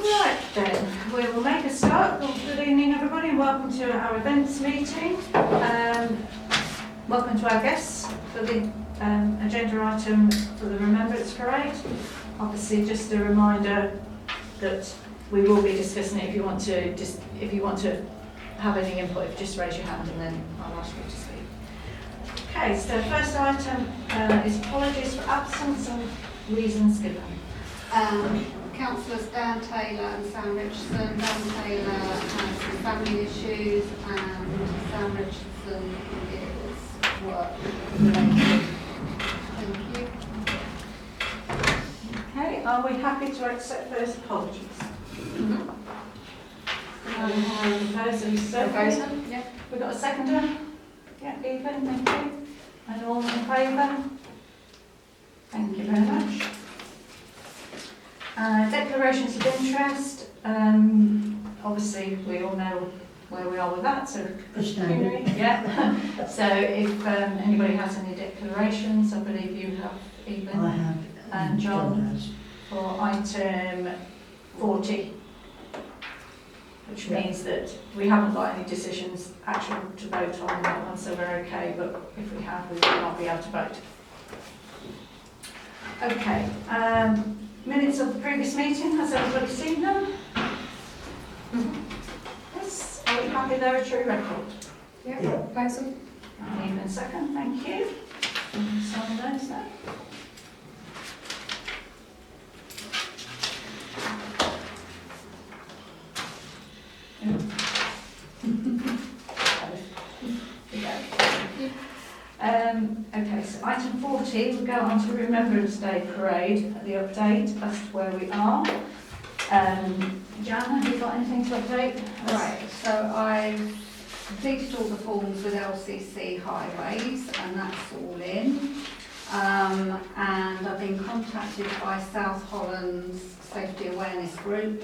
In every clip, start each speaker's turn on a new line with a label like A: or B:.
A: Right then, we will make a start. Good evening everybody and welcome to our events meeting. Welcome to our guests for the agenda item for the Remembrance Parade. Obviously just a reminder that we will be discussing it. If you want to have any input, just raise your hand and then I'll ask you to speak. Okay, so first item is apologies for absence and reasons given.
B: Councillors Dan Taylor and Sam Richardson. Dan Taylor has some family issues and Sam Richardson is work related. Thank you.
A: Okay, are we happy to accept those apologies?
B: Mm-hmm.
A: Proposer,
B: Yeah.
A: We've got a seconder? Yeah, Ethan, thank you. And all in favour? Thank you very much. Declarations of interest. Obviously, we all know where we are with that, so yeah. So if anybody has any declarations, I believe you have, Ethan.
C: I have.
A: And John
C: has.
A: for item 40, which means that we haven't got any decisions actual to vote on that one, so we're okay, but if we have, we will not be able to vote. Okay, minutes of the previous meeting, has everybody seen them? Yes, are we happy they're a true record?
B: Yeah.
C: Yeah.
A: Even second, thank you. Sign those now. Okay, so item 40, we'll go on to Remembrance Day Parade, the update as to where we are. Jan, have you got anything to update?
B: Right, so I've completed all the forms with LCC Highways and that's all in. And I've been contacted by South Holland's Safety Awareness Group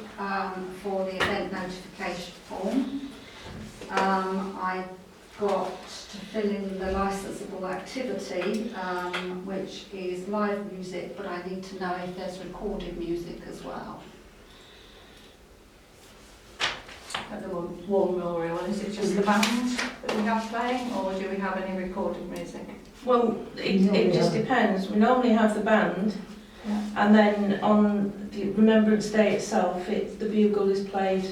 B: for the event notification form. I got to fill in the licensable activity, which is live music, but I need to know if there's recorded music as well.
A: At the War Memorial, is it just the band that we have playing, or do we have any recorded music?
D: Well, it just depends. We normally have the band,
A: Yeah.
D: and then on the Remembrance Day itself, the bugle is played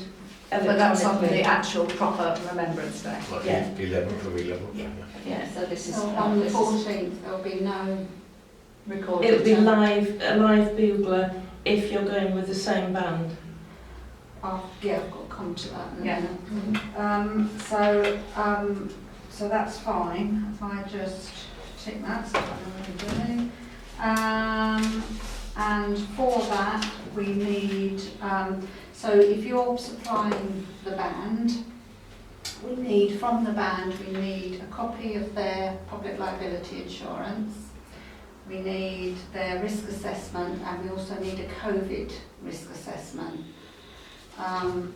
A: But that's on the
D: electronically.
A: actual proper Remembrance Day.
E: Like
D: Yeah.
E: 11th or 11th.
A: Yeah. Yeah, so this is
B: So
A: not
B: on the
A: this is
B: 14th there'll be no.
A: recorded.
D: It'll be a live bugler if you're going with the same band.
B: Yeah, I've got to come to that in a
A: Yeah.
B: minute. So that's fine. If I just tick that, so I know what I'm doing. And for that we need. So if you're supplying the band, we need from the band we need a copy of their public liability insurance. We need their risk assessment, and we also need a COVID risk assessment. And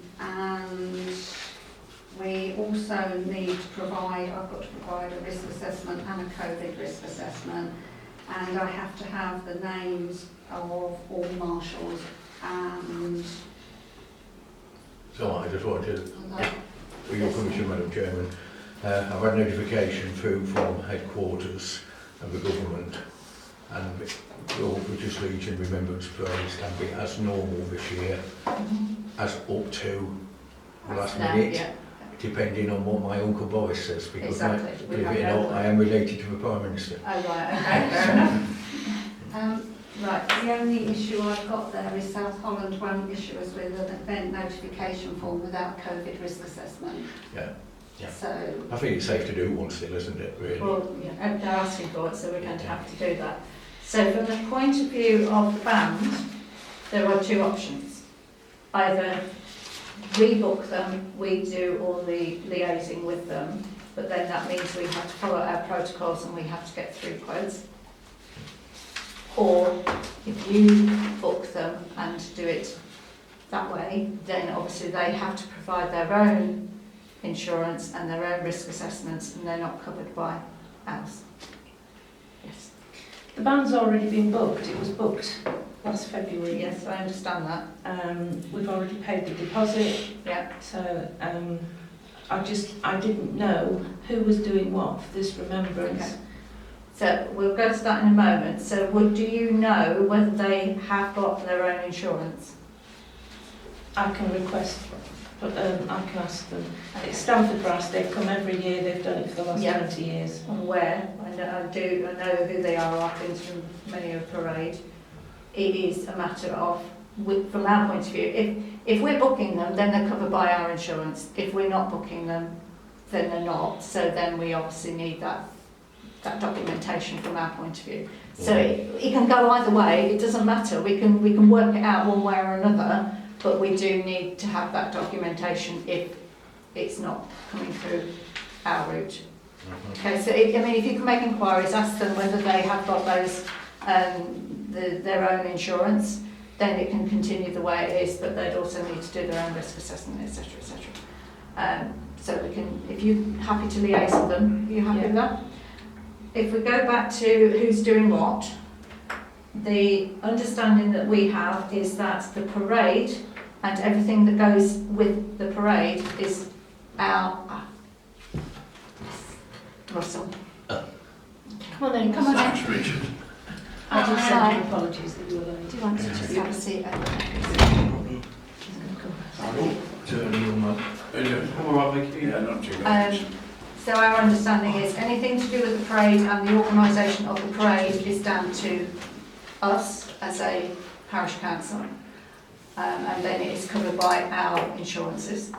B: we also need to provide, I've got to provide a risk assessment and a COVID risk assessment, and I have to have the names of all marshals and
E: So I just wanted to, for your permission, Madam Chairman, I've had notification through from headquarters of the government, and your British Legion Remembrance Parades can be as normal this year as up to the last minute,
A: Yeah.
E: depending on what my Uncle Boris says, because
A: Exactly. We
E: believe
A: have
E: it or
A: no-
E: not, I am related to the Prime Minister.
A: Oh right, okay, fair enough.
B: right, the only issue I've got there is South Holland won't issue us with an event notification form without COVID risk assessment.
E: Yeah. Yeah.
B: So,
E: I think it's safe to do one still, isn't it, really?
A: Well, yeah, they're asking for it, so we're going to have to do that. So from the point of view of the band, there are two options. Either we book them, we do all the liaising with them, but then that means we have to follow our protocols and we have to get through quotes. Or if you book them and do it that way, then obviously they have to provide their own insurance and their own risk assessments, and they're not covered by ours. Yes.
D: The band's already been booked. It was booked last February.
B: Yes, I understand that.
D: We've already paid the deposit,
B: Yeah.
D: so I didn't know who was doing what for this remembrance.
B: Okay. So we'll go to that in a moment. So do you know whether they have got their own insurance?
D: I can request, but I can ask them. It's Stamford Brass, they've come every year, they've done it for the last
B: Yeah.
D: 20 years.
B: And where? I know who they are. I've been to many a parade. It is a matter of, from our point of view, if we're booking them, then they're covered by our insurance. If we're not booking them, then they're not. So then we obviously need that documentation from our point of view. So it can go either way. It doesn't matter. We can work it out one way or another, but we do need to have that documentation if it's not coming through our route. Okay, so if you can make inquiries, ask them whether they have got those their own insurance, then it can continue the way it is, but they'd also need to do their own risk assessment, etc., etc. So we can, if you're happy to liaise with them, are you happy with that? If we go back to who's doing what, the understanding that we have is that the parade and everything that goes with the parade is our... Russell.
D: Come on then,
B: Come on then.
C: Thanks, Richard.
D: I just
B: Hi.
D: send you apologies that you were late.
B: Do you want to just have a seat?
E: Certainly on that.
C: I'm all right, Vicky. Yeah, not too bad.
B: So our understanding is anything to do with the parade and the organisation of the parade is down to us as a parish council, and then it is covered by our insurances.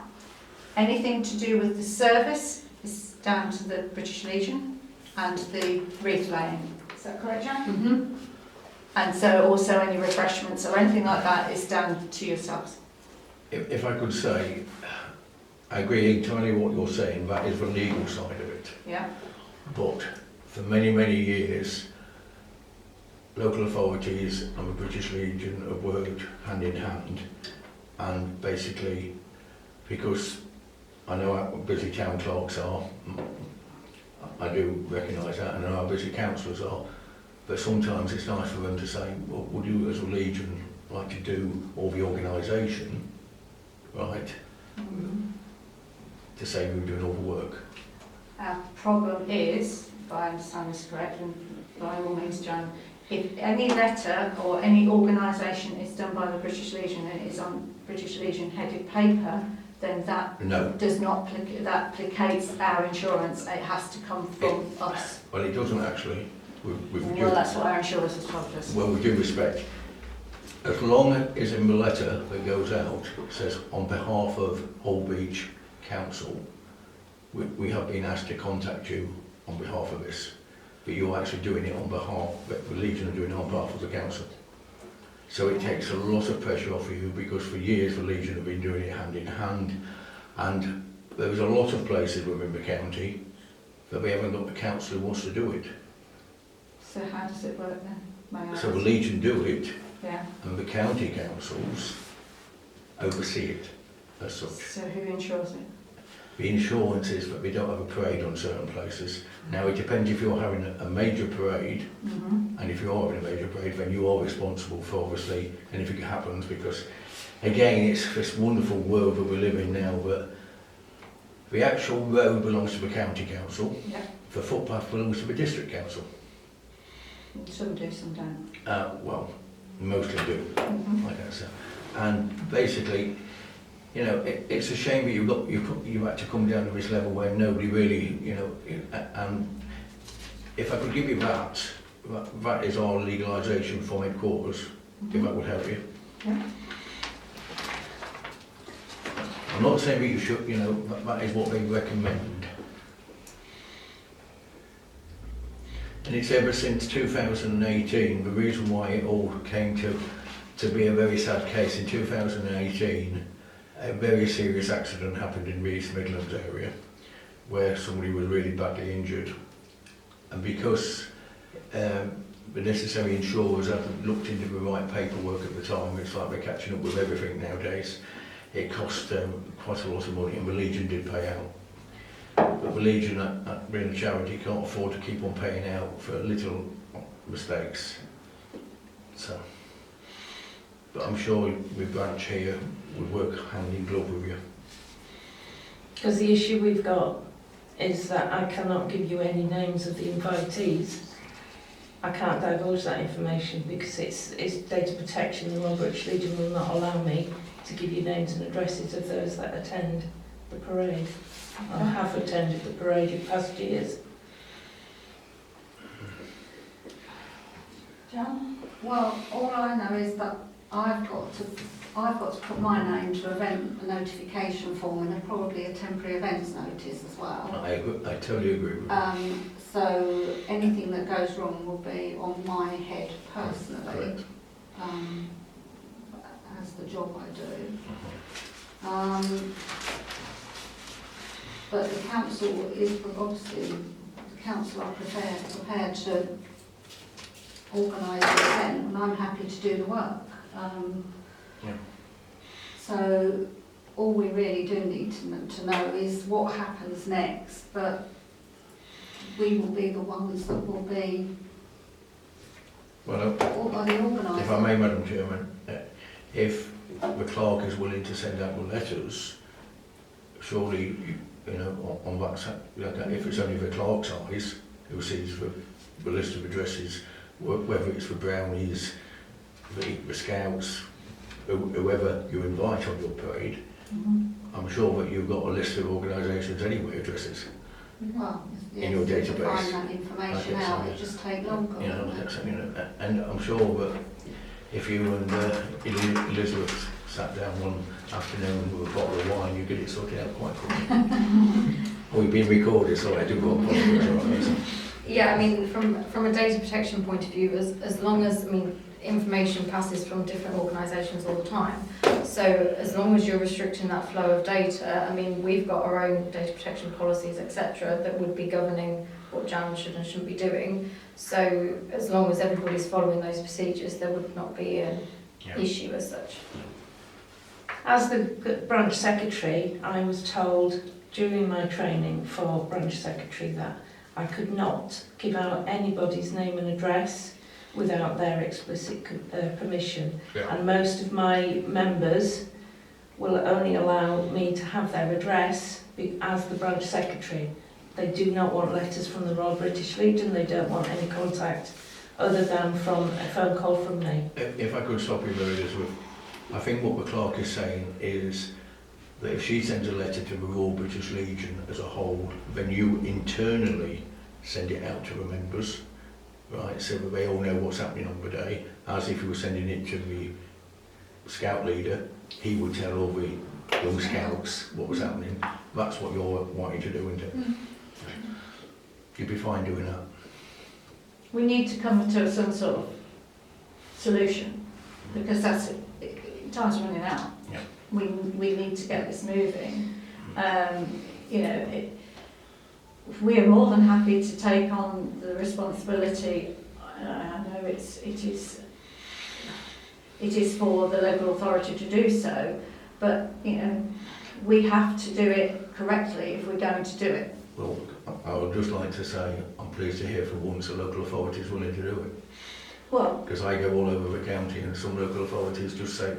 B: Anything to do with the service is down to the British Legion and the wreath laying. Is that correct, Jan? Mm-hmm. And so also any refreshments or anything like that is down to yourselves.
E: If I could say, I agree entirely what you're saying, that is the legal side of it.
B: Yeah.
E: But for many, many years, local authorities and the British Legion have worked hand in hand, and basically, because I know how busy town clerks are, I do recognise that, and I know how busy councillors are, but sometimes it's nice for them to say, well, would you as a Legion like to do all the organisation, right, to say we were doing all the work?
B: Our problem is, if I understand this correct, and by all means, John, if any letter or any organisation is done by the British Legion and it is on British Legion headed paper, then that does not that placates our insurance. It has to come from us.
E: Well, it doesn't actually.
B: Well, that's what our insurers have told us.
E: Well, with due respect, as long as in the letter that goes out it says on behalf of Hull Beach Council, we have been asked to contact you on behalf of this, but you're actually doing it on behalf, the Legion are doing it on behalf of the council. So it takes a lot of pressure off of you, because for years the Legion have been doing it hand in hand, and there's a lot of places within the county that we haven't got the council who wants to do it.
B: So how does it work then? May I
E: So the
B: ask?
E: Legion do it,
B: Yeah.
E: and the county councils oversee it as such.
B: So who insures it?
E: The insurance is that we don't have a parade on certain places. Now it depends if you're having a major parade, and if you are having a major parade, then you are responsible for obviously anything that happens, because again it's this wonderful world that we live in now, that the actual road belongs to the county council,
B: Yeah.
E: the footpath belongs to the district council.
B: Some do, some don't.
E: Well, mostly do, like I said. And basically, you know, it's a shame that you've had to come down to this level where nobody really, you know, and if I could give you that is our legalisation from headquarters, if that would help you.
B: Yeah.
E: I'm not saying that you should, you know, that is what they recommend. And it's ever since 2018, the reason why it all came to be a very sad case in 2018, a very serious accident happened in the East Midlands area where somebody was really badly injured, and because the necessary insurers hadn't looked into the right paperwork at the time, it's like they're catching up with everything nowadays, it cost quite a lot of money, and the Legion did pay out. But the Legion, being a charity, can't afford to keep on paying out for little mistakes. So But I'm sure with branch here would work hand in glove with you.
D: Because the issue we've got is that I cannot give you any names of the invitees. I can't divulge that information because it's data protection. The Royal British Legion will not allow me to give you names and addresses of those that attend the parade. I have attended the parade in past years.
B: John? Well, all I know is that I've got to put my name to event a notification form and probably a temporary events notice as well.
E: I totally agree with you.
B: So anything that goes wrong will be on my head personally,
E: Correct.
B: as the job I do. But the council is obviously, the council are prepared to organise the event, and I'm happy to do the work. So all we really do need to know is what happens next, but we will be the ones that will be
E: Well,
B: the organisers.
E: if I may, Madam Chairman, if the clerk is willing to send out the letters, surely, you know, on WhatsApp, if it's only the clerk's eyes, who sees the list of addresses, whether it's for Brownies, the Scouts, whoever you invite on your parade, I'm sure that you've got a list of organisations anyway, addresses.
B: Well,
E: In your
B: yes, to
E: database.
B: find that information out, it just take longer.
E: You know,
B: wouldn't it?
E: and I'm sure that if you and Elizabeth sat down one afternoon with a bottle of wine, you get it sorted out quite quickly. We've been recorded, so I do go on.
F: Yeah, I mean, from a data protection point of view, as long as, I mean, information passes from different organisations all the time. So as long as you're restricting that flow of data, I mean, we've got our own data protection policies, etc., that would be governing what Jan should and shouldn't be doing. So as long as everybody's following those procedures, there would not be an issue as such.
D: As the branch secretary, I was told during my training for branch secretary that I could not give out anybody's name and address without their explicit permission.
E: Yeah.
D: And most of my members will only allow me to have their address as the branch secretary. They do not want letters from the Royal British Legion, they don't want any contact other than from a phone call from me.
E: If I could stop you there, Elizabeth, I think what the clerk is saying is that if she sends a letter to the Royal British Legion as a whole, then you internally send it out to the members, right, so that they all know what's happening on the day, as if you were sending it to the scout leader, he would tell all the young scouts what was happening. That's what you're wanting to do, isn't it? You'd be fine doing that.
A: We need to come to some sort of solution, because that's time's running out.
E: Yeah.
A: We need to get this moving. You know, we are more than happy to take on the responsibility. I know it is for the local authority to do so, but you know, we have to do it correctly if we're going to do it.
E: Well, I would just like to say I'm pleased to hear for once the local authorities willing to do it.
A: Well,
E: Because I go all over the county and some local authorities just say,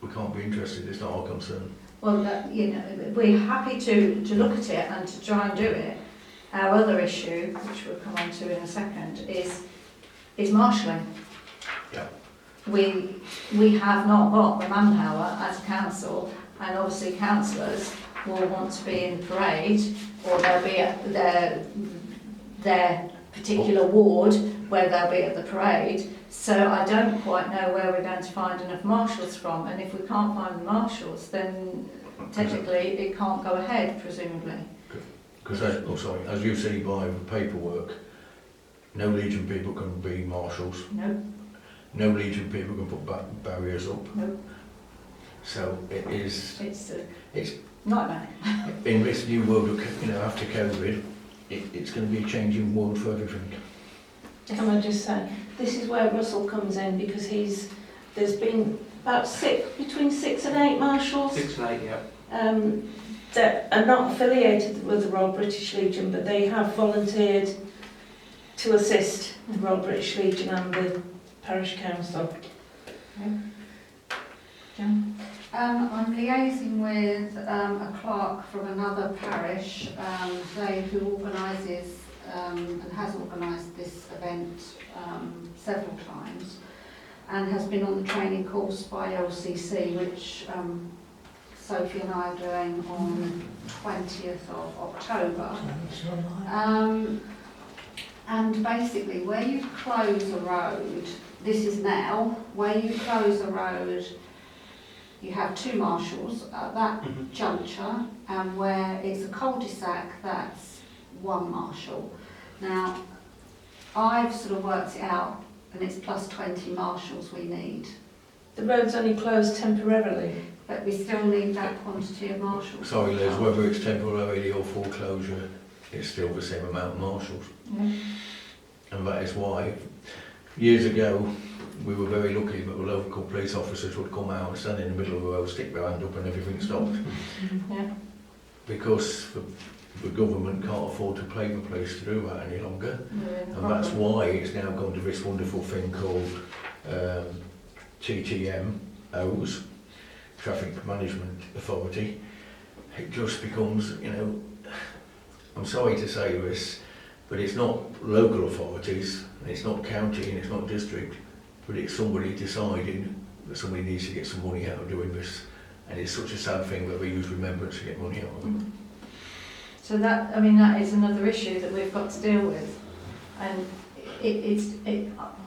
E: we can't be interested, it's not our concern.
A: well, you know, we're happy to look at it and to try and do it. Our other issue, which we'll come on to in a second, is marshalling.
E: Yeah.
A: We have not got the manpower as a council, and obviously councillors will want to be in the parade, or they'll be at their particular ward where they'll be at the parade. So I don't quite know where we're going to find enough marshals from, and if we can't find the marshals, then technically it can't go ahead, presumably.
E: Because, as you see by the paperwork, no Legion people can be marshals,
A: No,
E: no Legion people can put barriers up.
A: no,
E: So it's
A: it's
E: It's-
A: nightmare.
E: in this new world, you know, after COVID, it's going to be a changing world for everything.
D: Can I just say, this is where Russell comes in because there's been about between 6 and 8 marshals
C: 6 and 8, yeah.
D: that are not affiliated with the Royal British Legion, but they have volunteered to assist the Royal British Legion and the parish council.
A: Okay. Jan?
B: I'm liaising with a clerk from another parish, who organises and has organised this event several times, and has been on the training course by LCC, which Sophie and I are doing on 20th of October. And basically, where you close a road, this is now, where you close a road, you have two marshals at that juncture, and where it's a cul-de-sac, that's one marshal. Now, I've sort of worked it out, and it's plus 20 marshals we need,
D: The road's only closed temporarily.
B: but we still need that quantity of marshals.
E: Sorry Liz, whether it's temporarily or foreclosure, it's still the same amount of marshals.
A: Yeah.
E: And that is why, years ago, we were very lucky that the local police officers would come out and stand in the middle of the road, stick their hand up and everything stopped.
A: Yeah.
E: Because the government can't afford to pay the police to do that any longer.
A: Yeah.
E: And that's why it's now gone to this wonderful thing called TTMOs, Traffic Management Authority. It just becomes, you know, I'm sorry to say this, but it's not local authorities, and it's not county, and it's not district, but it's somebody deciding that somebody needs to get some money out of doing this. And it's such a sad thing that we use remembrance to get money out of it.
A: So that, I mean, that is another issue that we've got to deal with. And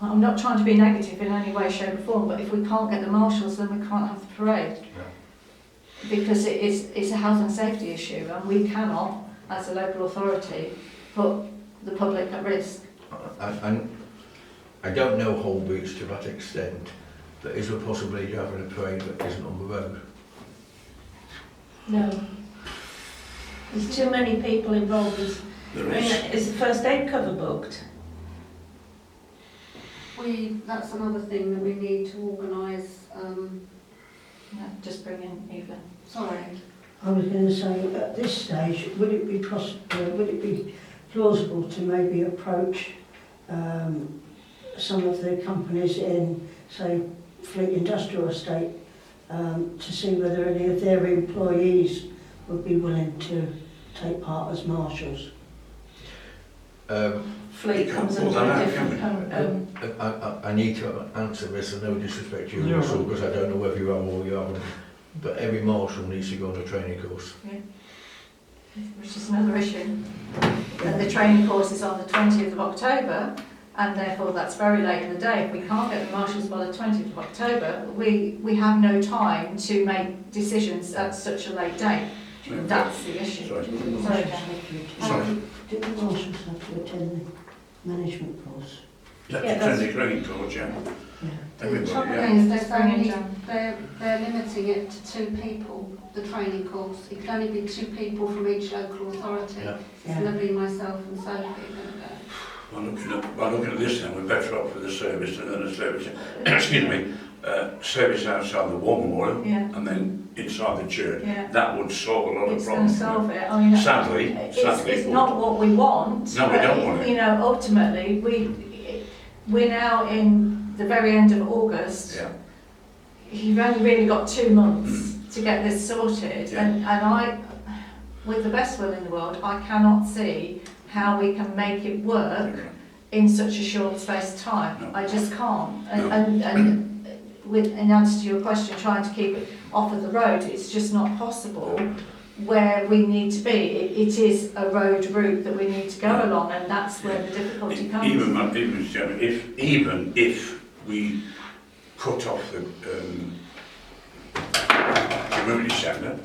A: I'm not trying to be negative in any way, shape or form, but if we can't get the marshals, then we can't have the parade.
E: Yeah.
A: Because it's a health and safety issue, and we cannot, as a local authority, put the public at risk.
E: I don't know Holbeach to that extent, but is there a possibility of having a parade that isn't on the road?
D: No. There's too many people involved. Is the first aid cover booked?
B: That's another thing that we need to organise.
A: Yeah, just bring in Evelyn.
B: Sorry.
G: I was going to say, at this stage, would it be plausible to maybe approach some of the companies in, say, Fleet Industrial Estate, to see whether any of their employees would be willing to take part as marshals?
D: Fleet comes
C: Well,
D: under a
C: that
D: different...
E: I need to answer this, and no disrespect to you,
C: Yeah.
E: Russell, because I don't know whether you have or you haven't, but every marshal needs to go on a training course.
A: Which is another issue. And the training course is on the 20th of October, and therefore that's very late in the day. If we can't get the marshals by the 20th of October, we have no time to make decisions at such a late date. That's the issue.
C: Sorry.
A: Sorry, Jenny.
C: Sorry.
G: Do the marshals have to attend the management course?
C: That's
D: Yeah,
C: a
D: that's-
C: training coach, yeah.
G: Yeah.
B: The
C: Everybody,
B: trouble
C: yeah.
B: is,
A: Just bring in
B: they're limiting it to 2 people, the training course. It can only be 2 people from each local authority.
E: Yeah.
B: It's going to be myself and Sophie going to go.
C: By looking at this then, we're better off with the service than a service, excuse me, service outside the War Memorial
A: Yeah.
C: and then inside the church.
A: Yeah.
C: That would solve a lot of
A: It's going to
C: problems.
A: solve it. I mean,
C: Sadly,
A: it's
C: it would.
A: not what we want.
C: No, we
A: but,
C: don't want it.
A: You know, ultimately, we're now in the very end of August.
C: Yeah.
A: You've only really got 2 months to get this sorted,
C: Yeah.
A: and I, with the best will in the world, I cannot see how we can make it work in such a short space of time.
C: No.
A: I just can't.
C: No.
A: And with, in answer to your question, trying to keep it off of the road, it's just not possible where we need to be. It is a road route that we need to go along, and that's where the difficulty comes.
C: Even if we cut off the community centre,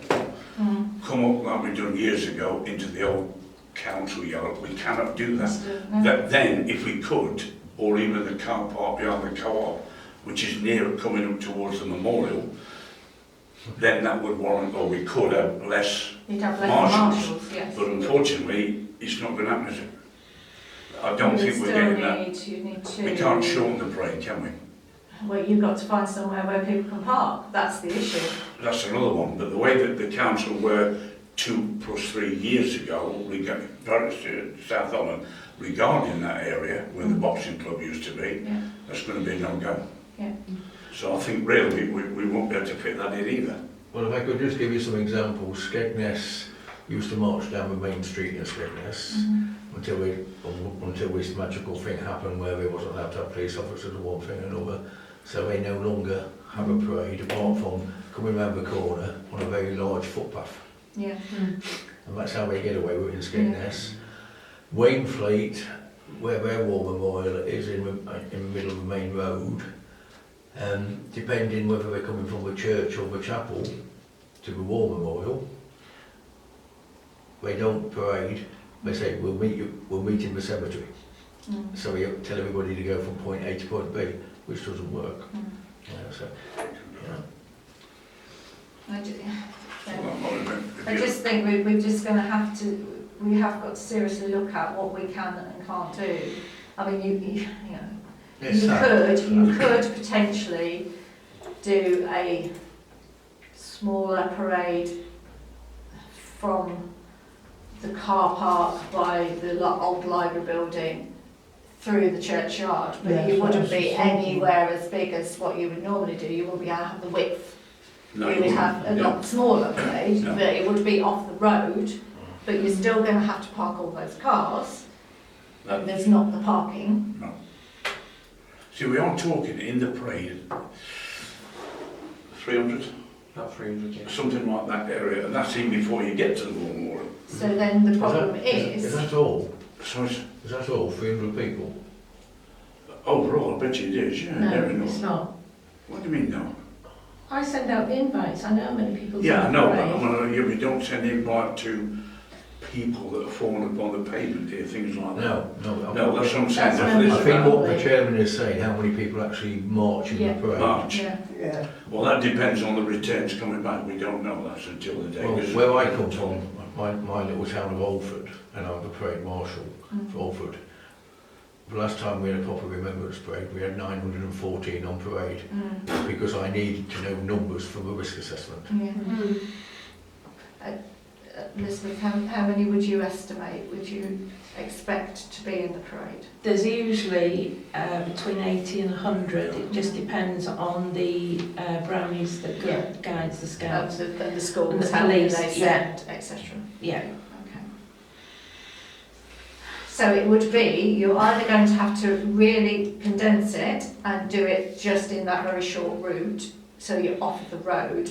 C: come up like we've done years ago into the old council yard, we cannot do that. That then, if we could, or even the car park behind the co-op, which is near coming up towards the memorial, then that would warrant, or we could have less
A: You'd have less
C: marshals.
A: marshals, yes.
C: But unfortunately, it's not going to happen, is it? I don't think we're getting that.
A: You need to.
C: We can't shorten the parade, can we?
A: Well, you've got to find somewhere where people can park. That's the issue.
C: That's another one. But the way that the council were 2 + 3 years ago, South Holland, regarding that area where the boxing club used to be,
A: Yeah.
C: that's going to be no go.
A: Yeah.
C: So I think really we won't be able to fit that in either.
E: Well, if I could just give you some examples, Skegness used to march down the main street in Skegness until this magical thing happened where they wasn't allowed to have police officers and one thing and another. So they no longer have a parade apart from coming round the corner on a very large footpath.
A: Yeah.
E: And that's how they get away with it in Skegness. Wainfleet, where their war memorial is in the middle of the main road, depending whether they're coming from the church or the chapel to the war memorial, they don't parade. They say we'll meet in the cemetery. So we tell everybody to go from point A to point B, which doesn't work. So,
A: I just think we're just going to have to, we have got to seriously look at what we can and can't do. I mean, you could potentially do a smaller parade from the car park by the old library building through the churchyard, but
G: Yes,
A: you wouldn't
G: that's
A: be
G: the
A: anywhere as big as what you would normally do. You wouldn't be able to have the width.
C: No,
A: You would have a lot smaller parade,
C: No.
A: but it would be off the road, but you're still going to have to park all those cars.
C: That-
A: There's not the parking.
C: No. See, we are talking in the parade, 300,
H: About 300, yeah.
C: something like that area, and that's even before you get to the war memorial.
A: So then the problem
E: Is
A: is,
E: that all?
C: So it's,
E: Is that all? 300 people?
C: overall, I bet you it is, yeah.
D: No,
C: never
D: it's
C: know.
D: not.
C: What do you mean, no?
D: I send out the invites. I know how many people.
C: Yeah, I know, but
D: parade.
C: we don't send invite to people that are fallen upon the pavement here, things like that.
E: No.
C: No, that's what I'm saying.
D: That's
C: That's
D: no
C: this
E: I think
C: about
E: what the chairman is saying, how many people actually march in
A: Yeah.
E: the parade.
C: March.
A: yeah,
G: Yeah.
C: Well, that depends on the returns coming back. We don't know that until the day.
E: Well,
C: Because-
E: where I come from, my little town of Alford, and I'm the parade marshal for Alford. The last time we had a proper remembrance parade, we had 914 on parade because I needed to know numbers from the risk assessment.
A: yeah. Elizabeth, how many would you estimate, would you expect to be in the parade?
D: There's usually between 80 and 100. It just depends on the brownies that
A: Yeah.
D: guides the scouts.
A: And the schools,
D: And the
A: how many
D: police,
A: they
D: yeah.
A: send, etc.
D: Yeah.
A: Okay. So it would be, you're either going to have to really condense it and do it just in that very short route, so you're off of the road.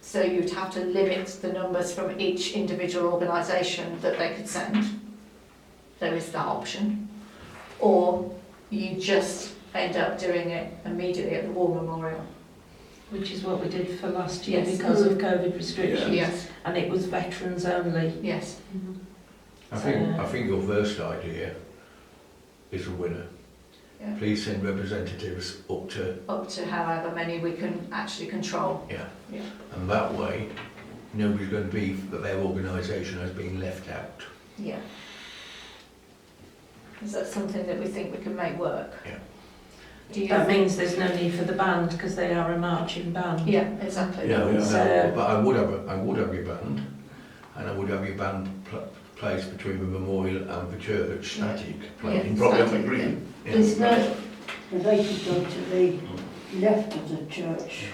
A: So you'd have to limit the numbers from each individual organisation that they could send. There is that option. Or you just end up doing it immediately at the War Memorial.
D: Which is what we did for last year
A: Yes.
D: because of COVID restrictions.
A: Yes,
D: And it was veterans only.
A: yes.
E: I think your first idea is a winner.
A: Yeah.
E: Please send representatives up to,
A: Up to however many we can actually control.
E: and that way, nobody's going to be that their organisation has been left out.
A: Yeah. Is that something that we think we can make work?
E: Yeah.
A: Do you
D: That
A: think?
D: means there's no need for the band because they are a marching band.
A: Yeah, exactly.
D: So-
E: But I would have your band, and I would have your band placed between the memorial and the church, static, playing.
C: Probably on the green.
D: There's no,
G: And they could go to the left of the church.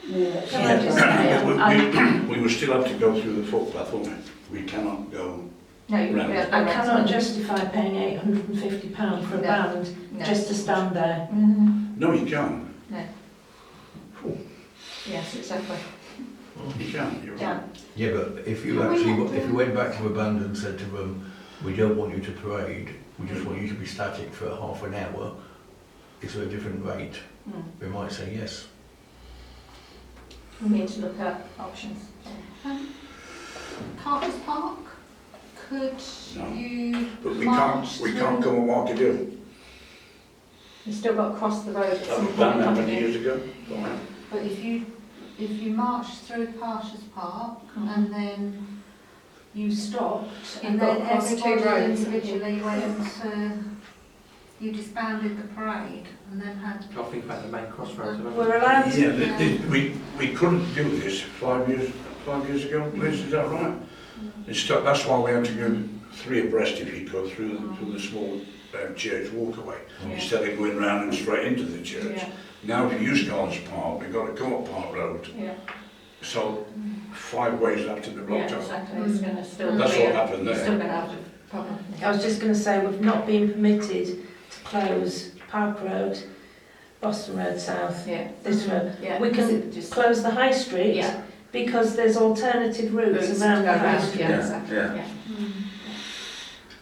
G: Near
D: Can I just
G: Centre.
D: say-
C: We will still have to go through the footpath, won't we? We cannot go.
A: No, you won't be able to
D: I
A: rent
D: cannot
A: it.
D: justify paying £850 for a
A: No.
D: band
A: No.
D: just to stand there.
A: Mhm.
C: No, you can't.
A: Yes, exactly.
C: You can't. You're right.
A: Yeah.
E: Yeah, but if you
B: Can we
E: actually,
B: not
E: if
B: do-
E: you went back to the band and said to them, we don't want you to parade, we just want you to be static for half an hour, it's a different rate,
A: Mm.
E: they might say yes.
A: We need to look at options.
B: Carter's Park, could
C: No.
B: you
C: But we
B: march
C: can't come
B: through?
C: and walk it in.
A: We've still got to cross the road at
C: That
A: some
C: was
A: point,
C: done how
A: haven't
C: many
A: we?
C: years ago?
B: But if you marched through Carter's Park
A: Mhm.
B: and then you stopped
A: You've
B: and
A: got
B: then
A: to cross two
B: everybody
A: roads.
B: individually went, you disbanded the parade and then had.
H: I think about the main crossroads. haven't we?
D: We're allowed to.
C: Yeah, we couldn't do this 5 years ago, Liz, is that right? That's why we had to go 3 abreast if you could through the small church walkaway,
A: Yeah.
C: instead of going round and straight into the church.
A: Yeah.
C: Now if you use College Park, we've got to go up Park Road,
A: Yeah,
C: so 5 ways have to be
A: yeah,
C: blocked off.
A: exactly, it's going to still be,
C: That's what happened
A: you're still
C: there.
A: going to have a problem.
D: I was just going to say, we've not been permitted to close Park Road, Boston Road South,
A: Yeah,
D: this road.
A: yeah.
D: We can
A: just
D: close the High Street
A: Yeah.
D: because there's alternative routes
A: routes
D: around
A: to
D: the
A: go
D: High
A: round,
D: Street.
A: yeah,
C: Yeah,
A: exactly,
C: yeah.
A: yeah.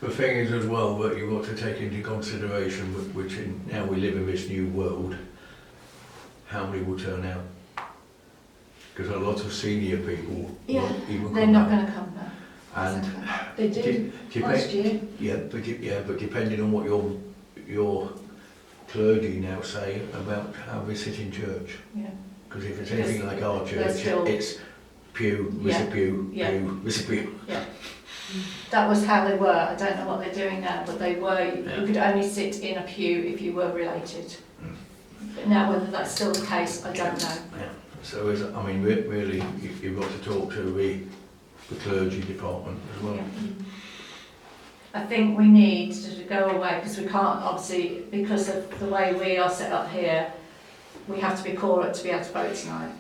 E: The thing is as well that you've got to take into consideration, which now we live in this new world, how many will turn out? Because a lot of senior people
A: Yeah,
E: won't even
A: They're
E: come
A: not
E: out.
A: going to come back.
E: And
D: They did
E: de-
D: last year.
E: but depending on what your clergy now say about how they sit in church.
A: Yeah.
E: Because if it's anything like our
A: They're
E: church,
A: still-
E: it's pew, this a pew,
A: Yeah.
E: pew, this a pew.
A: That was how they were. I don't know what they're doing now, but they were.
E: Yeah.
A: You could only sit in a pew if you were related. But now, whether that's still the case, I don't know.
E: So, I mean, really, you've got to talk to the clergy department as well.
A: I think we need to go away because we can't, obviously, because of the way we are set up here, we have to be quorate to be able to vote tonight.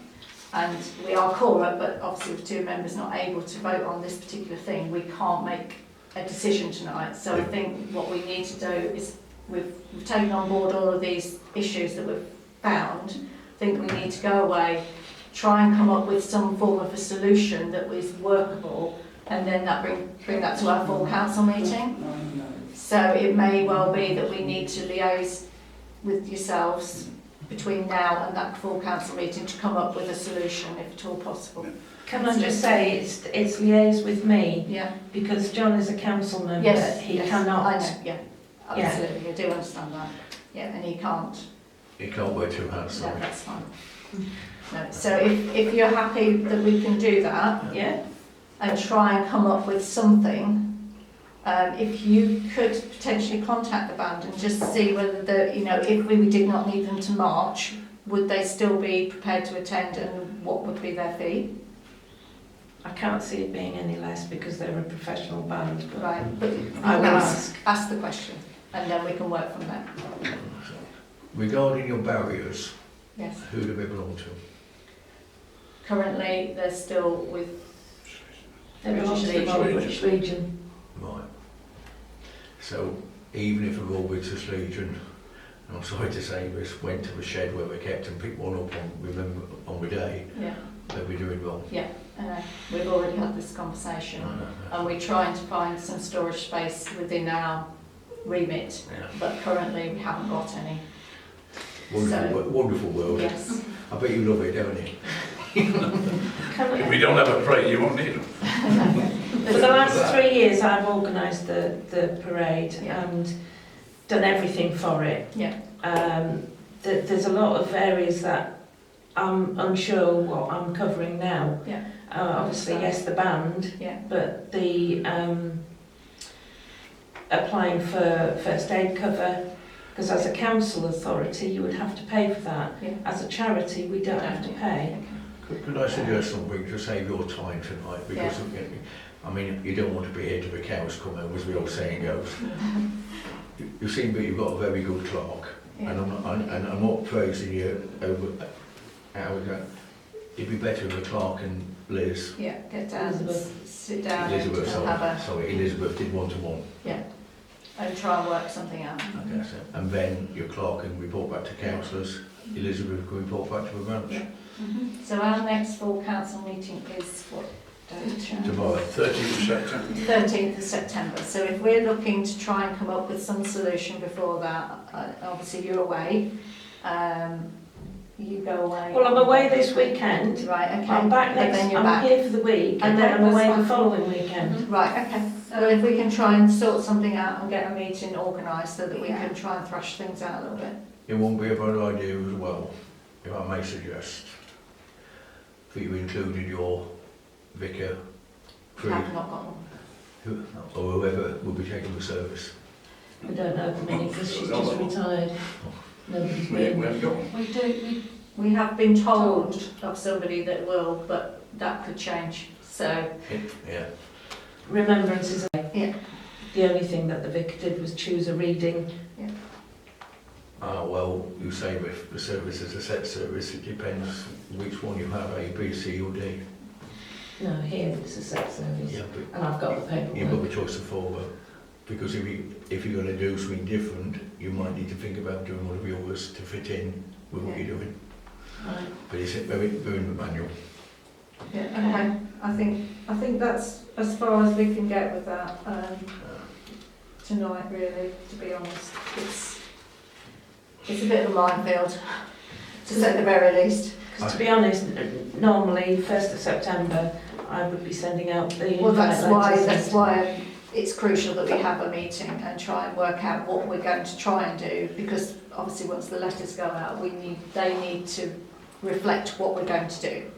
A: And we are quorate, but obviously with 2 members not able to vote on this particular thing, we can't make a decision tonight. So I think what we need to do is, we've taken on board all of these issues that we've found. I think we need to go away, try and come up with some form of a solution that is workable, and then that bring that to our full council meeting. So it may well be that we need to liaise with yourselves between now and that full council meeting to come up with a solution, if at all possible.
D: Can I just say, it's liaised with me,
A: Yeah.
D: because John is a council member,
A: Yes.
D: he
A: yes,
D: cannot.
A: I know. Yeah. Absolutely. I do understand that. Yeah, and he can't.
E: You can't wear 2 hats,
A: No,
E: sorry.
A: that's fine. No. So if you're happy that we can do that,
D: Yeah,
A: and try and come up with something. If you could potentially contact the band and just see whether if we did not need them to march, would they still be prepared to attend, and what would be their fee?
D: I can't see it being any less because they're a professional band, but
A: Right, but
D: I will ask.
A: ask the question, and then we can work from there.
E: Regarding your barriers,
A: Yes.
E: who do they belong to?
A: Currently, they're still with.
D: they belong to the
A: British
D: Royal
C: Legion.
D: British Legion.
E: Right. So, even if a Royal British Legion, and I'm sorry to say this, went to the shed where they kept and picked one up on the day,
A: Yeah.
E: they'd be doing wrong.
A: I know. We've already had this conversation, and we're trying to find some storage space within our remit,
E: Yeah.
A: but currently we haven't got any.
E: Wonderful, wonderful world.
A: Yes.
E: I bet you love it, don't you?
C: If we don't have a parade, you won't need them.
D: For the last 3 years, I've organised the parade
A: Yeah.
D: and done everything for it.
A: Yeah.
D: There's a lot of areas that I'm unsure what I'm covering now.
A: Yeah.
D: Obviously, yes, the band,
A: Yeah.
D: but the applying for first aid cover, because as a council authority, you would have to pay for that.
A: Yeah.
D: As a charity, we don't have to pay.
E: Could I suggest something to save your time tonight? Because, I mean, you don't want to be here till the cows come home, as the old saying goes. You seem that you've got a very good clerk,
A: Yeah.
E: and I'm not praising you over how it'd be better if the clerk and Liz,
A: Yeah, get down,
D: Elizabeth.
A: sit down
E: Elizabeth,
A: and have
E: sorry, Elizabeth did one-to-one.
A: and try and work something out.
E: Okay, so, and then your clerk can report back to councillors, Elizabeth can report back to the branch.
A: Yeah. So our next full council meeting is what date?
E: Tomorrow.
C: 13th of September.
A: 13th of September. So if we're looking to try and come up with some solution before that, obviously you're away. You go away.
D: Well, I'm away this weekend.
A: Right, okay.
D: I'm back
A: But
D: next.
A: then you're
D: I'm
A: back.
D: here for the week, and
A: Okay,
D: then I'm
A: that's
D: away
A: fine.
D: the following weekend.
A: Right, okay. So if we can try and sort something out and get a meeting organised so that we
B: Yeah.
A: can try and thrash things out a little bit.
E: It won't be a bad idea as well, if I may suggest, for you including your vicar, priest,
A: I've not got one.
E: or whoever will be taking the service.
D: We don't know the minute because she's just retired. Nobody's
C: We
D: been.
C: haven't got one.
A: We have been told of somebody that will, but that could change. So,
E: Yeah.
D: Remembrance is
A: Yeah.
D: the only thing that the vicar did was choose a reading.
A: Yeah.
E: Well, you say if the service is a set service, it depends which one you have, A, B, C or D.
D: No, here it's a set service.
E: Yeah, but
D: And I've got the paperwork.
E: you've got the choice of four, though. Because if you're going to do something different, you might need to think about doing one of yours to fit in with what you're doing.
D: Right.
E: But it's very, very in the manual.
A: Yeah, okay. I think that's as far as we can get with that tonight, really, to be honest. It's a bit of a minefield, to say the very least.
D: Because to be honest, normally 1st of September, I would be sending out the
A: Well, that's
D: invite letters.
A: why it's crucial that we have a meeting and try and work out what we're going to try and do, because obviously once the letters go out, they need to reflect what we're going to do.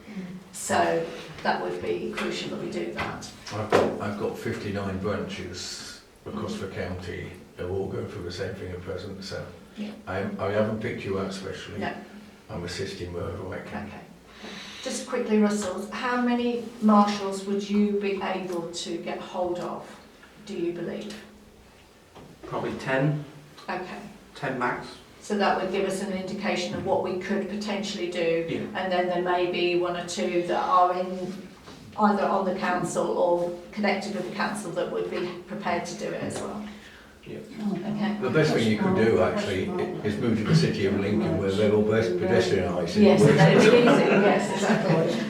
A: So that would be crucial that we do that.
E: I've got 59 branches across the county. They're all going through the same thing at present, so
A: Yeah.
E: I haven't picked you out specially.
A: No.
E: I'm assisting wherever I can.
A: Okay. Just quickly, Russell, how many marshals would you be able to get hold of, do you believe?
H: Probably 10,
A: Okay.
H: 10 max.
A: So that would give us an indication of what we could potentially do.
H: Yeah.
A: And then there may be one or two that are in either on the council or connected with the council that would be prepared to do it as well. Okay.
E: The best thing you could do actually is move to the city of Lincoln where they're all pedestrianised.
A: Yes, that would be easy. Yes, exactly.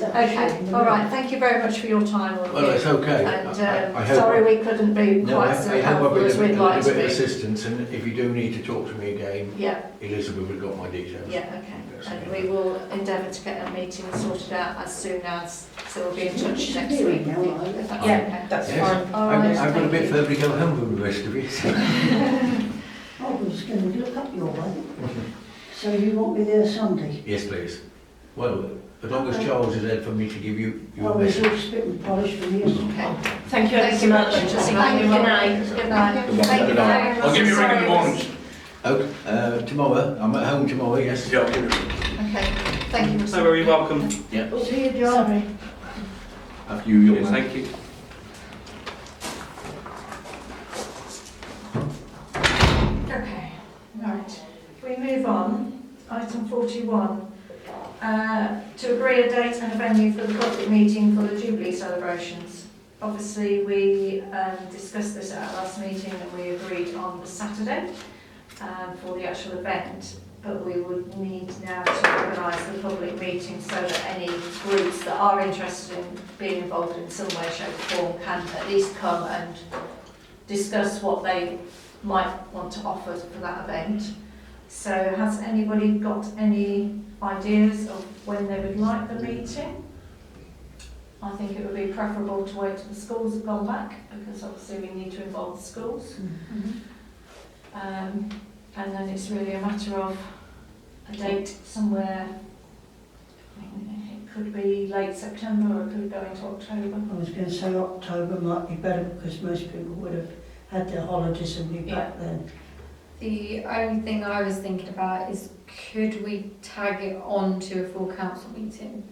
A: Okay, all right. Thank you very much for your time. all of
E: Well,
A: you.
E: it's okay.
A: And
E: I hope
A: sorry we couldn't be
E: No,
A: quite so
E: I hope
A: helpful
E: I've
A: as
E: been
A: we'd
E: a
A: like
E: little
A: to
E: bit of
A: be.
E: assistance, and if you do need to talk to me again,
A: Yeah,
E: Elizabeth has got my details.
A: yeah, okay. And we will endeavour to get a meeting sorted out as soon as, so we'll be in touch next week. If that's
D: Yeah,
A: okay.
D: that's
E: Yes.
D: fine.
A: All right,
E: I've got a
A: thank
E: bit
A: you.
E: further to go home with the rest of it.
G: I was going to look up your way. So you want me there Sunday?
E: Yes, please. Well, as long as Charles is there for me to give you
G: I
E: your
G: was
E: message.
G: all spit and polish from yesterday.
A: Okay.
D: Thank you ever so much.
A: Thank you.
D: Good night.
A: Good night.
E: Good
A: Thank you very much.
C: I'll give you a ring in the
A: Sorry.
C: morning.
E: Oh, tomorrow. I'm at home tomorrow, yes.
C: Yeah, I'll give you a ring.
A: Okay, thank you. Russell.
H: So very welcome.
E: Yeah.
G: See you, John.
A: Sorry.
E: After you, your
H: Yes,
E: man.
H: thank you.
A: Okay, right. If we move on, item 41, to agree a date and a venue for the public meeting for the Jubilee celebrations. Obviously, we discussed this at our last meeting and we agreed on the Saturday for the actual event, but we would need now to organise the public meeting so that any groups that are interested in being involved in some way, shape or form can at least come and discuss what they might want to offer for that event. So has anybody got any ideas of when they would like the meeting? I think it would be preferable to wait till the schools have gone back, because obviously we need to involve the schools. And then it's really a matter of a date somewhere. It could be late September or it could go into October.
G: I was going to say October might be better because most people would have had their holidays and be back then.
F: The only thing I was thinking about is, could we tag it on to a full council meeting?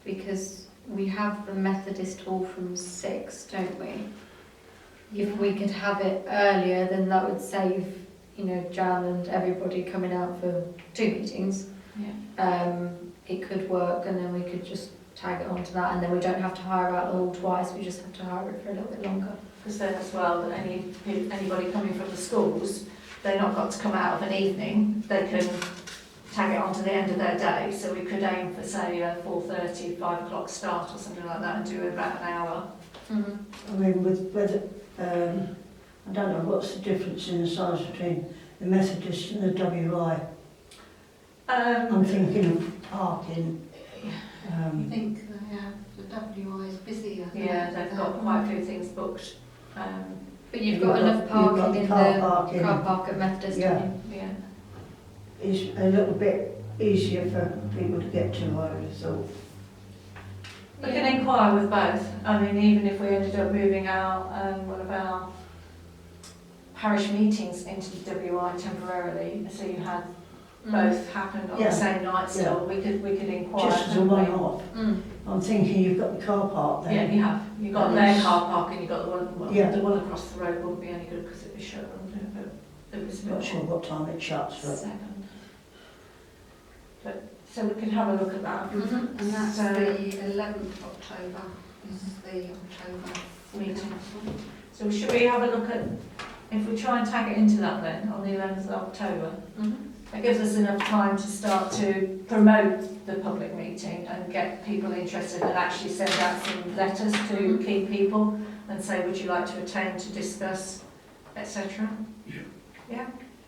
F: Because we have the Methodist hall from 6, don't we? If we could have it earlier, then that would save, you know, Jan and everybody coming out for 2 meetings.
A: Yeah.
F: It could work, and then we could just tag it onto that, and then we don't have to hire out the hall twice, we just have to hire it for a little bit longer.
A: Because then as well, that anybody coming from the schools, they're not got to come out of an evening, they can tag it on to the end of their day. So we could aim for, say, a 4:30, 5 o'clock start or something like that and do about an hour.
G: I mean, with whether, I don't know what's the difference in the size between the Methodist and the WI. I'm thinking of parking.
B: I think the WI is busy.
A: Yeah, they've got quite a few things booked.
F: But you've got enough parking in the car park at Methodist,
G: Yeah.
F: haven't you?
A: Yeah.
G: It's a little bit easier for people to get to, I would have thought.
A: We can inquire with both. I mean, even if we ended up moving our one of our parish meetings into the WI temporarily, so you had both happen on
G: Yeah.
A: the same night still, we could inquire.
G: Just as a
A: couldn't we?
G: one-off. I'm thinking you've got the car park there.
A: Yeah, you have. You've got their car park and you've got the one, well,
G: Yeah.
A: the one across the road wouldn't be any good because it'd be shut, wouldn't it? But There was
G: Not sure what time it shuts, but
A: 7. But, so we could have a look at that.
B: And that's
A: So-
B: the 11th of October, is the October
A: Meeting. So should we have a look at, if we try and tag it into that then, on the 11th of October? That gives us enough time to start to promote the public meeting and get people interested and actually send out some letters to key people and say, would you like to attend to discuss, etc.
C: Yeah.
A: Yeah,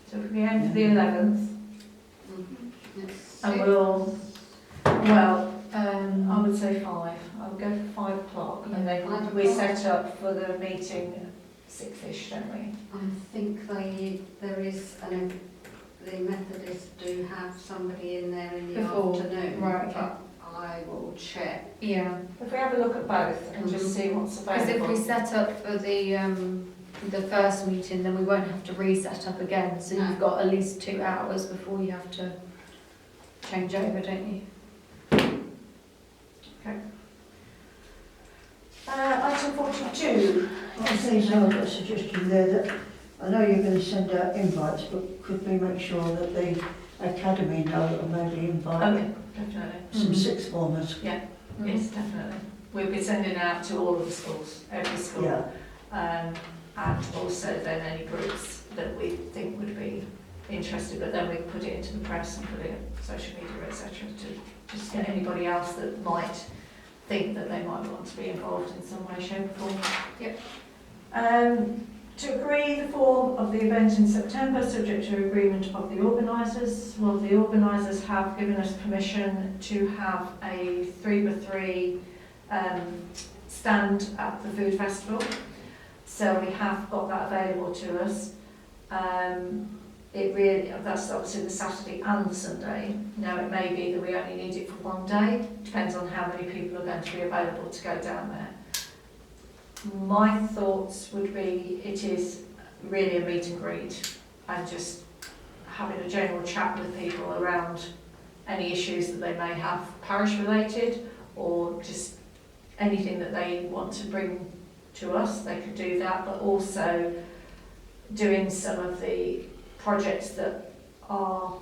A: so if we aim for the 11th,
B: It's
A: and we'll, well, I would say 5. I would go for 5 o'clock and then
B: 5
A: we
B: o'clock.
A: set up for the meeting 6ish, don't we?
B: I think there is the Methodists do have somebody in there in the
F: Before,
B: afternoon,
F: right, okay.
B: but I will check.
F: Yeah,
A: If we have a look at both and just see what's
F: because if we
A: available.
F: set up for the first meeting, then we won't have to reset up again, so
B: No.
F: you've got at least 2 hours before you have to change over, don't you?
A: Item 42.
G: please, I've got a suggestion there that I know you're going to send out invites, but could we make sure that the academy know and maybe invite
A: Okay, definitely.
G: some sixth formers?
A: Yes, definitely. We'll be sending out to all of the schools, every school.
G: Yeah.
A: And also then any groups that we think would be interested, but then we put it into the press and put it on social media, etc. to just get anybody else that might think that they might want to be involved in some way, shape or form.
F: Yep.
A: To agree the form of the event in September, subject to agreement of the organisers. Well, the organisers have given us permission to have a 3x3 stand at the food festival. So we have got that available to us. That's obviously the Saturday and the Sunday. Now it may be that we only need it for one day, depends on how many people are going to be available to go down there. My thoughts would be it is really a meet and greet and just having a general chat with people around any issues that they may have parish related or just anything that they want to bring to us, they could do that, but also doing some of the projects that are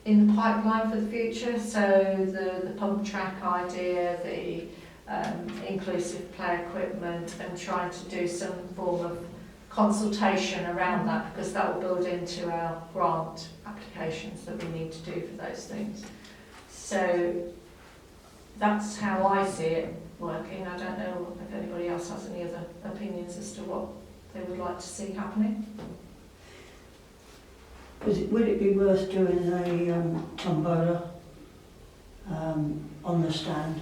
A: in the pipeline for the future, so the pump track idea, the inclusive play equipment, and trying to do some form of consultation around that, because that will build into our grant applications that we need to do for those things. So that's how I see it working. I don't know if anybody else has any other opinions as to what they would like to see happening.
G: Would it be worth doing a tombola on the stand?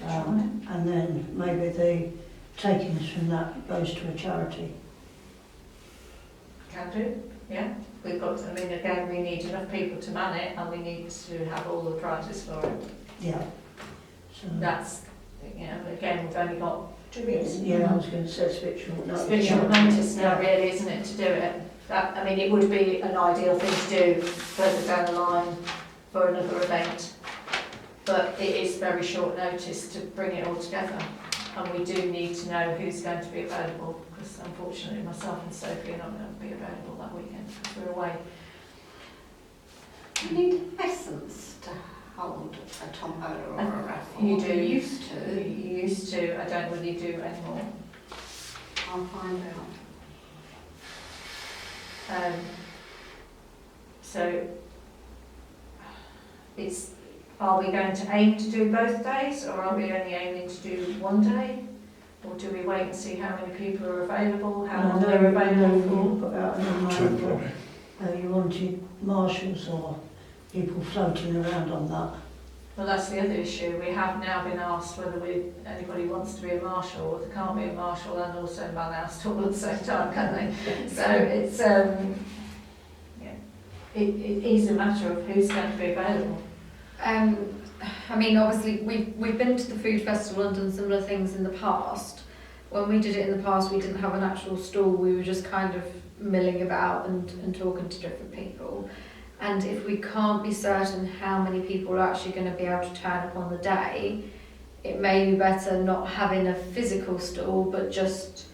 G: And then maybe the takings from that goes to a charity.
A: Can do, yeah. We've got, I mean, again, we need enough people to man it and we need to have all the prizes for it.
G: Yeah. So
A: That's, you know, again, we've only got 2 weeks.
G: yeah, I was going to say it's a bit short
A: It's
G: notice.
A: a bit short notice now, really, isn't it, to do it? That, I mean, it would be an ideal thing to do further down the line for another event, but it is very short notice to bring it all together, and we do need to know who's going to be available, because unfortunately myself and Sophie are not going to be available that weekend because we're away.
B: Do you need essence to hold a tombola or a raffle?
A: You do.
B: You used to.
A: You used to, I don't know whether you do anymore.
B: I'll find out.
A: So it's, are we going to aim to do both days, or are we only aiming to do one day? Or do we wait and see how many people are available, how long they're available for?
G: Put out an
C: Two
G: email
C: probably.
G: that you wanted marshals or people floating around on that.
A: Well, that's the other issue. We have now been asked whether anybody wants to be a marshal, or they can't be a marshal and also man house all at the same time, can they? So it's, it is a matter of who's going to be available.
F: I mean, obviously, we've been to the food festival and done similar things in the past. When we did it in the past, we didn't have an actual stall. We were just kind of milling about and talking to different people. And if we can't be certain how many people are actually going to be able to turn up on the day, it may be better not having a physical stall, but just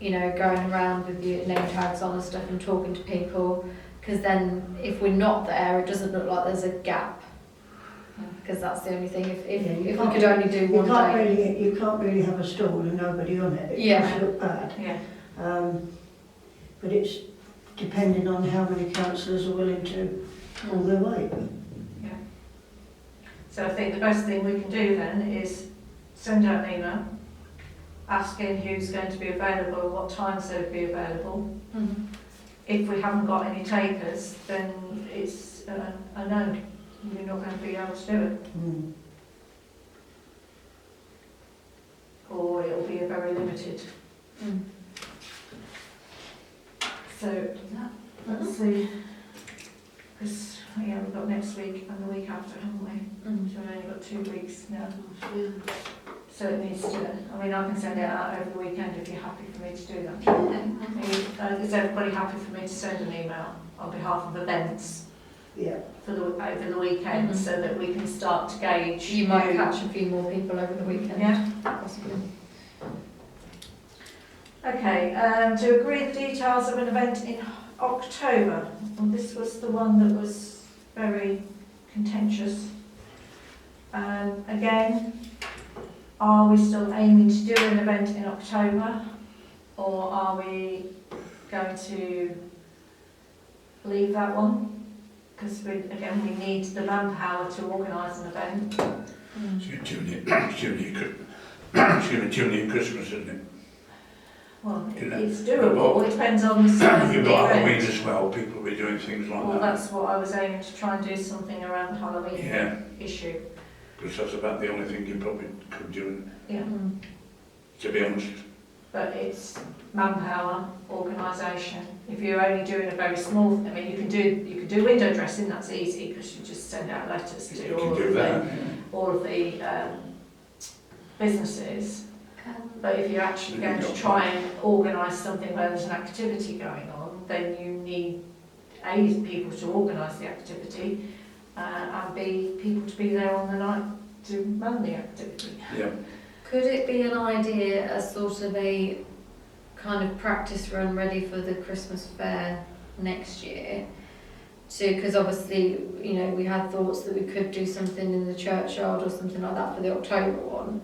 F: you know, going around with your name tags on and stuff and talking to people, because then if we're not there, it doesn't look like there's a gap. Because that's the only thing. If we could only do one day.
G: You can't really have a stall and nobody on it. It
F: Yeah.
G: does look bad.
A: Yeah.
G: But it's depending on how many councillors are willing to pull their weight.
A: So I think the best thing we can do then is send out an email asking who's going to be available, what times they'll be available.
F: Mhm.
A: If we haven't got any takers, then it's a no. You're not going to be able to do it.
G: Mm.
A: Or it'll be a very limited.
F: Mm.
A: So let's see. Because we've got next week and the week after, haven't we?
F: Mm.
A: So we've only got 2 weeks now. So it needs to, I mean, I can send it out over the weekend if you're happy for me to do that. Is everybody happy for me to send an email on behalf of events
G: Yeah.
A: for over the weekend
F: Mhm.
A: so that we can start to gauge?
F: You might
A: who-
F: catch a few more people over the weekend.
A: Yeah.
F: Possibly.
A: Okay, to agree the details of an event in October. Well, this was the one that was very contentious. Again, are we still aiming to do an event in October, or are we going to leave that one? Because we need the manpower to organise an event.
C: It's Junior Christmas, isn't it?
A: Well,
C: Do that.
A: it's doable, it depends on the size of
C: You've
A: the
C: got
A: event.
C: Halloween as well, people will be doing things like
A: Well,
C: that.
A: that's what I was aiming to try and do something around the Halloween
C: Yeah,
A: issue.
C: because that's about the only thing you probably could do,
A: Yeah,
F: Mm.
C: to be honest.
A: but it's manpower, organisation. If you're only doing a very small, I mean, you can do window dressing. That's easy because you just send out letters to
C: You
A: all
C: can
A: of
C: do that.
A: all of the businesses. But if you're actually going to try and organise something where there's an activity going on, then you need A, people to organise the activity, and B, people to be there on the night to run the activity.
C: Yeah.
F: Could it be an idea as sort of a kind of practice run ready for the Christmas fair next year? Because obviously, you know, we had thoughts that we could do something in the churchyard or something like that for the October one.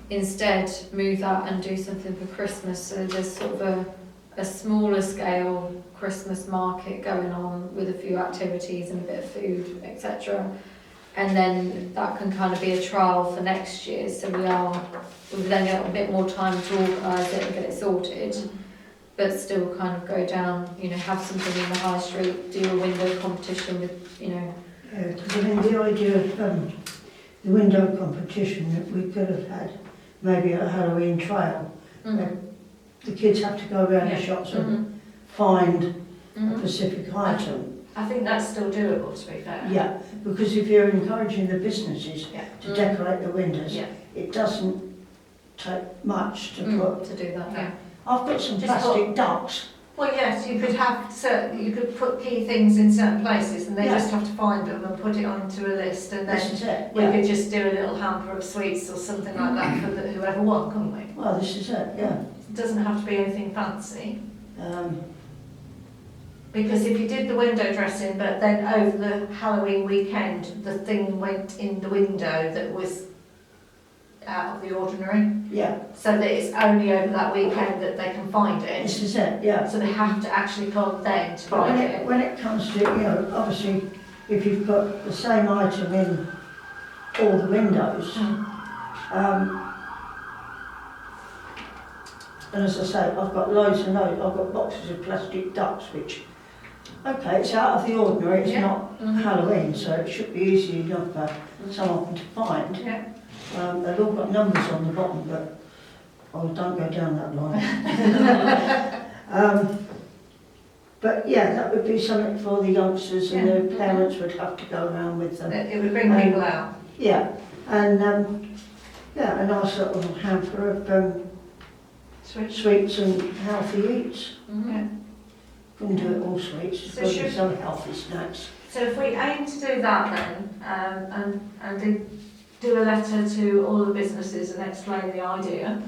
F: Instead, move that and do something for Christmas. So there's sort of a smaller scale Christmas market going on with a few activities and a bit of food, etc. And then that can kind of be a trial for next year. So we've then got a bit more time to organise it and get it sorted, but still kind of go down, you know, have something in the high street, do a window competition with, you know.
G: Because I mean, the idea of the window competition that we could have had, maybe a Halloween trial. The kids have to go around the shops and find a specific item.
A: I think that's still doable, to be fair.
G: Yeah, because if you're encouraging the businesses
A: Yeah.
G: to decorate the windows,
A: Yeah.
G: it doesn't take much to put.
F: To do that, yeah.
G: I've got some
A: Just
G: plastic ducks.
A: Well, yes, you could put key things in certain places, and they
G: Yeah.
A: just have to find them and put it onto a list, and
G: This
A: then
G: is it.
A: we
G: Yeah.
A: could just do a little hamper of sweets or something like that for whoever won, couldn't we?
G: Well, this is it. Yeah.
A: It doesn't have to be anything fancy,
G: Um,
A: because if you did the window dressing, but then over the Halloween weekend, the thing went in the window that was out of the ordinary,
G: yeah.
A: so that it's only over that weekend that they can find it.
G: This is it. Yeah.
A: So they have to actually come then to
G: But
A: find it.
G: when it comes to, you know, obviously, if you've got the same item in all the windows, and as I say, I've got loads and loads, I've got boxes of plastic ducks, which, okay, it's out of the ordinary, it's
A: Yeah.
G: not Halloween, so it should be easy enough for someone to find.
A: Yeah.
G: They've all got numbers on the bottom, but don't go down that line. But yeah, that would be something for the youngsters, and the parents would have to go around with them.
A: It would bring people out.
G: Yeah, and a nice little hamper of sweets and healthy eats.
A: Yeah.
G: Couldn't do it all sweets, it's
A: So
G: got to be
A: should-
G: some healthy snacks.
A: So if we aim to do that then, and do a letter to all the businesses and explain the idea,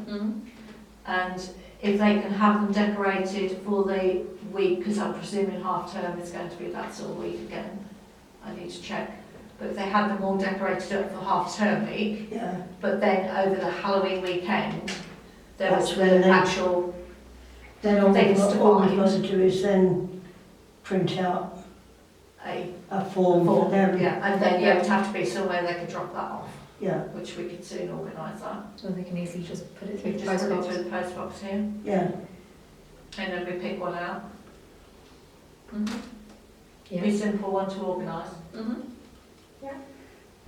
A: and if they can have them decorated for the week, because I'm presuming half term is going to be that sort of week again. I need to check. But if they had them all decorated up for half term week,
G: Yeah,
A: but then over the Halloween weekend, there was
G: That's
A: the
G: when they-
A: actual,
G: then all
A: Things
G: we've
A: to
G: got
A: find.
G: to do is then print out
A: a
G: a form for them.
A: yeah, and then it would have to be somewhere they could drop that off,
G: Yeah,
A: which we could soon organise that.
F: So they can easily just put it
A: We
F: through the
A: just
F: post
A: put it
F: box.
A: through the post box here,
G: yeah.
A: and then we pick one out.
F: Mhm.
A: Be
F: Yeah.
A: a simple one to organise.
F: Mhm.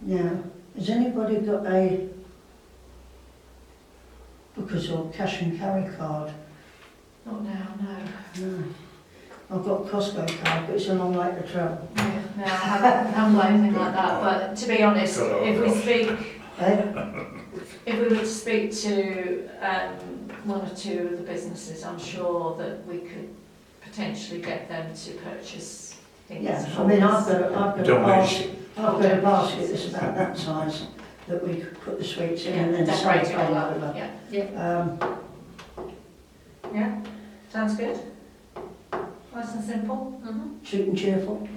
G: Now, has anybody got a Booker's or cash and carry card?
A: Not now, no.
G: No. I've got a Costco card, but it's a long way to travel.
A: Yeah, no, I haven't got anything like that, but to be honest, if we speak,
G: Eh?
A: if we were to speak to one or two of the businesses, I'm sure that we could potentially get them to purchase things.
G: Yeah,
A: for
G: I mean,
A: us.
G: I've got a
C: Donation.
G: basket that's about that size that we could put the sweets in and then
A: Decorate
G: save
A: it all
G: over.
A: up, yeah. Yeah, sounds good. Nice and simple.
G: Cheap and cheerful.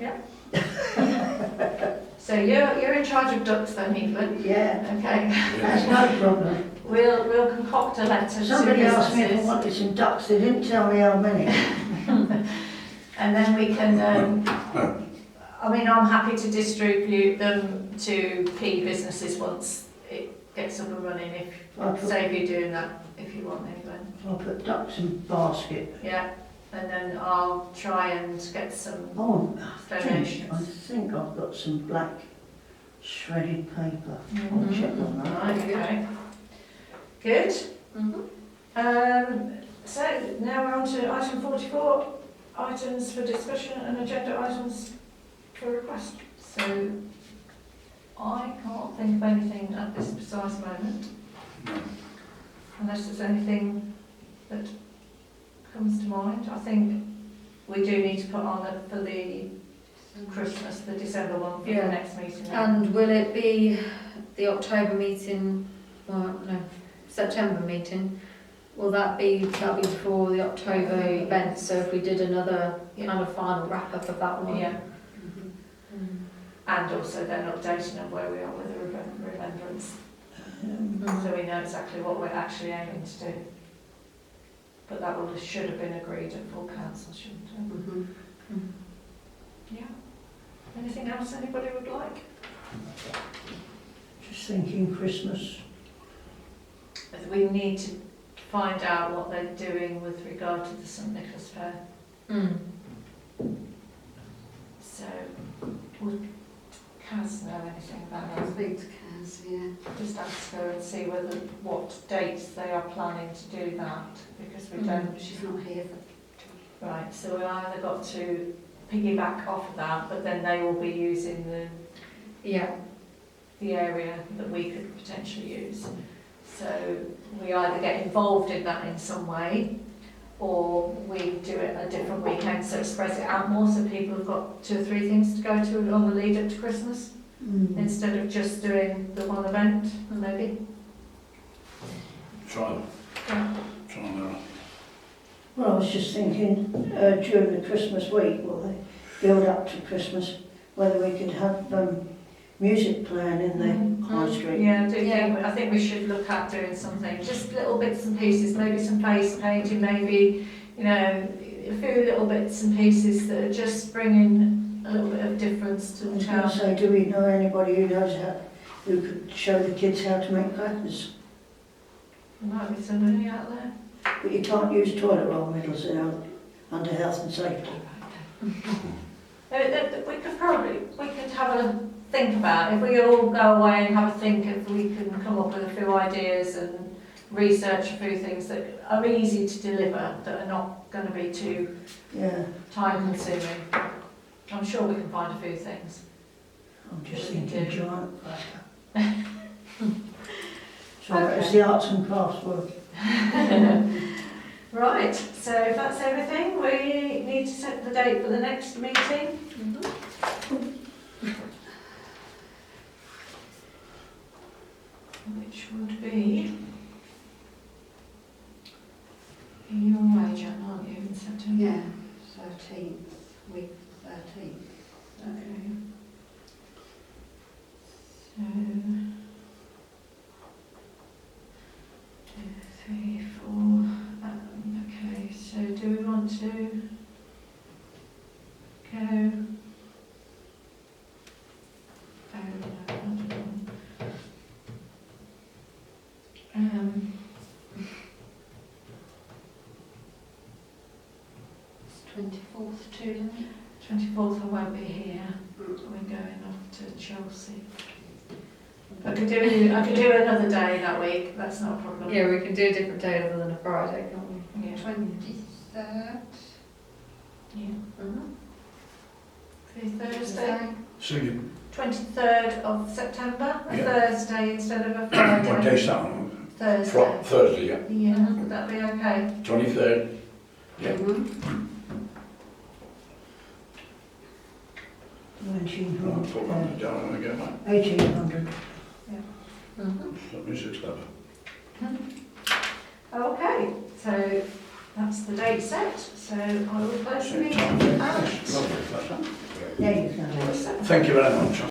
A: So you're in charge of ducks then, Evelyn?
G: Yeah,
A: Okay.
G: that's no problem.
A: We'll concoct a letter to
G: Somebody asked me if I
A: businesses,
G: wanted some ducks, they didn't tell me how many.
A: and then we can, I mean, I'm happy to distribute them to P businesses once it gets up and running,
G: I'll
A: if,
G: put,
A: save you doing that, if you want, Evelyn.
G: I'll put ducks in basket.
A: Yeah, and then I'll try and get some
G: Oh,
A: donations.
G: I think I've got some black shredded paper.
A: Mhm.
G: I'll check on that.
A: Right, okay. Good.
F: Mhm.
A: So now we're on to item 44, items for discussion and agenda items for request. So I can't think of anything at this precise moment, unless there's anything that comes to mind. I think we do need to put on it for the Christmas, the December one, for
F: Yeah.
A: the next meeting.
F: And will it be the October meeting, well, no, September meeting? Will that'll be before the October event, so if we did another kind of final wrap up of that one?
A: Yeah,
F: Mm.
A: and also then updating on where we are with the remembrance, so we know exactly what we're actually aiming to do. But that will, should have been agreed at full council, shouldn't it?
F: Mhm.
A: Yeah. Anything else anybody would like?
G: Just thinking Christmas.
A: We need to find out what they're doing with regard to the St Nicholas Fair.
F: Mm.
A: So, would Kaz know anything about
B: I'll
A: that?
B: speak to Kaz, yeah.
A: Just ask her and see what dates they are planning to do that, because we don't.
B: She's not here for
A: Right, so we either got to piggyback off of that, but then they will be using
F: Yeah.
A: the area that we could potentially use. So we either get involved in that in some way, or we do it a different weekend, so it spreads it out more, so people have got 2 or 3 things to go to on the lead up to Christmas, instead of just doing the one event, maybe.
C: Try
A: Yeah.
C: that.
G: Well, I was just thinking, during the Christmas week, well, they build up to Christmas, whether we could have music playing in the high street.
A: Yeah, I think we should look at doing something, just little bits and pieces, maybe some face painting, maybe, you know, a few little bits and pieces that are just bringing a little bit of difference to
G: I
A: the
G: was going
A: town.
G: to say, do we know anybody who knows who could show the kids how to make crackers?
A: There might be somebody out there.
G: But you can't use toilet roll middles, under health and safety.
A: We could have a think about, if we all go away and have a think, if we can come up with a few ideas and research a few things that are easy to deliver, that are not going to be too
G: Yeah,
A: time consuming. I'm sure we can find a few things.
G: I'm just
A: We can
G: thinking
A: do.
G: giant cracker. So it's the arts and crafts work.
A: Right, so if that's everything, we need to set the date for the next meeting. Which would be the
B: week 13th.
A: Okay. So, 2, 3, 4. Okay, so do we want to go? Oh, no, not at all.
B: It's 24th too, isn't it?
A: 24th I won't be here. We're going off to Chelsea. I could do another day that week. That's not a problem.
F: Yeah, we can do a different day other than a Friday, can't we?
A: Yeah.
B: 23rd.
A: Yeah.
B: Mm-hmm.
A: Thursday.
C: So you,
A: 23rd of September. A
C: Yeah.
A: Thursday instead of a Friday.
C: what day's that on?
A: Thursday.
C: Thursday, yeah.
A: Yeah. Would that be okay?
C: 23rd. Yeah.
B: Mm-hmm.
G: 1900.
C: I'll put that down when I get back.
G: 1800.
B: Mm-hmm.
C: That means it's clever.
A: Okay. So that's the date set. So I will close the meeting
C: Lovely,
A: at
C: that's that.
G: There you go.
C: Thank you very much.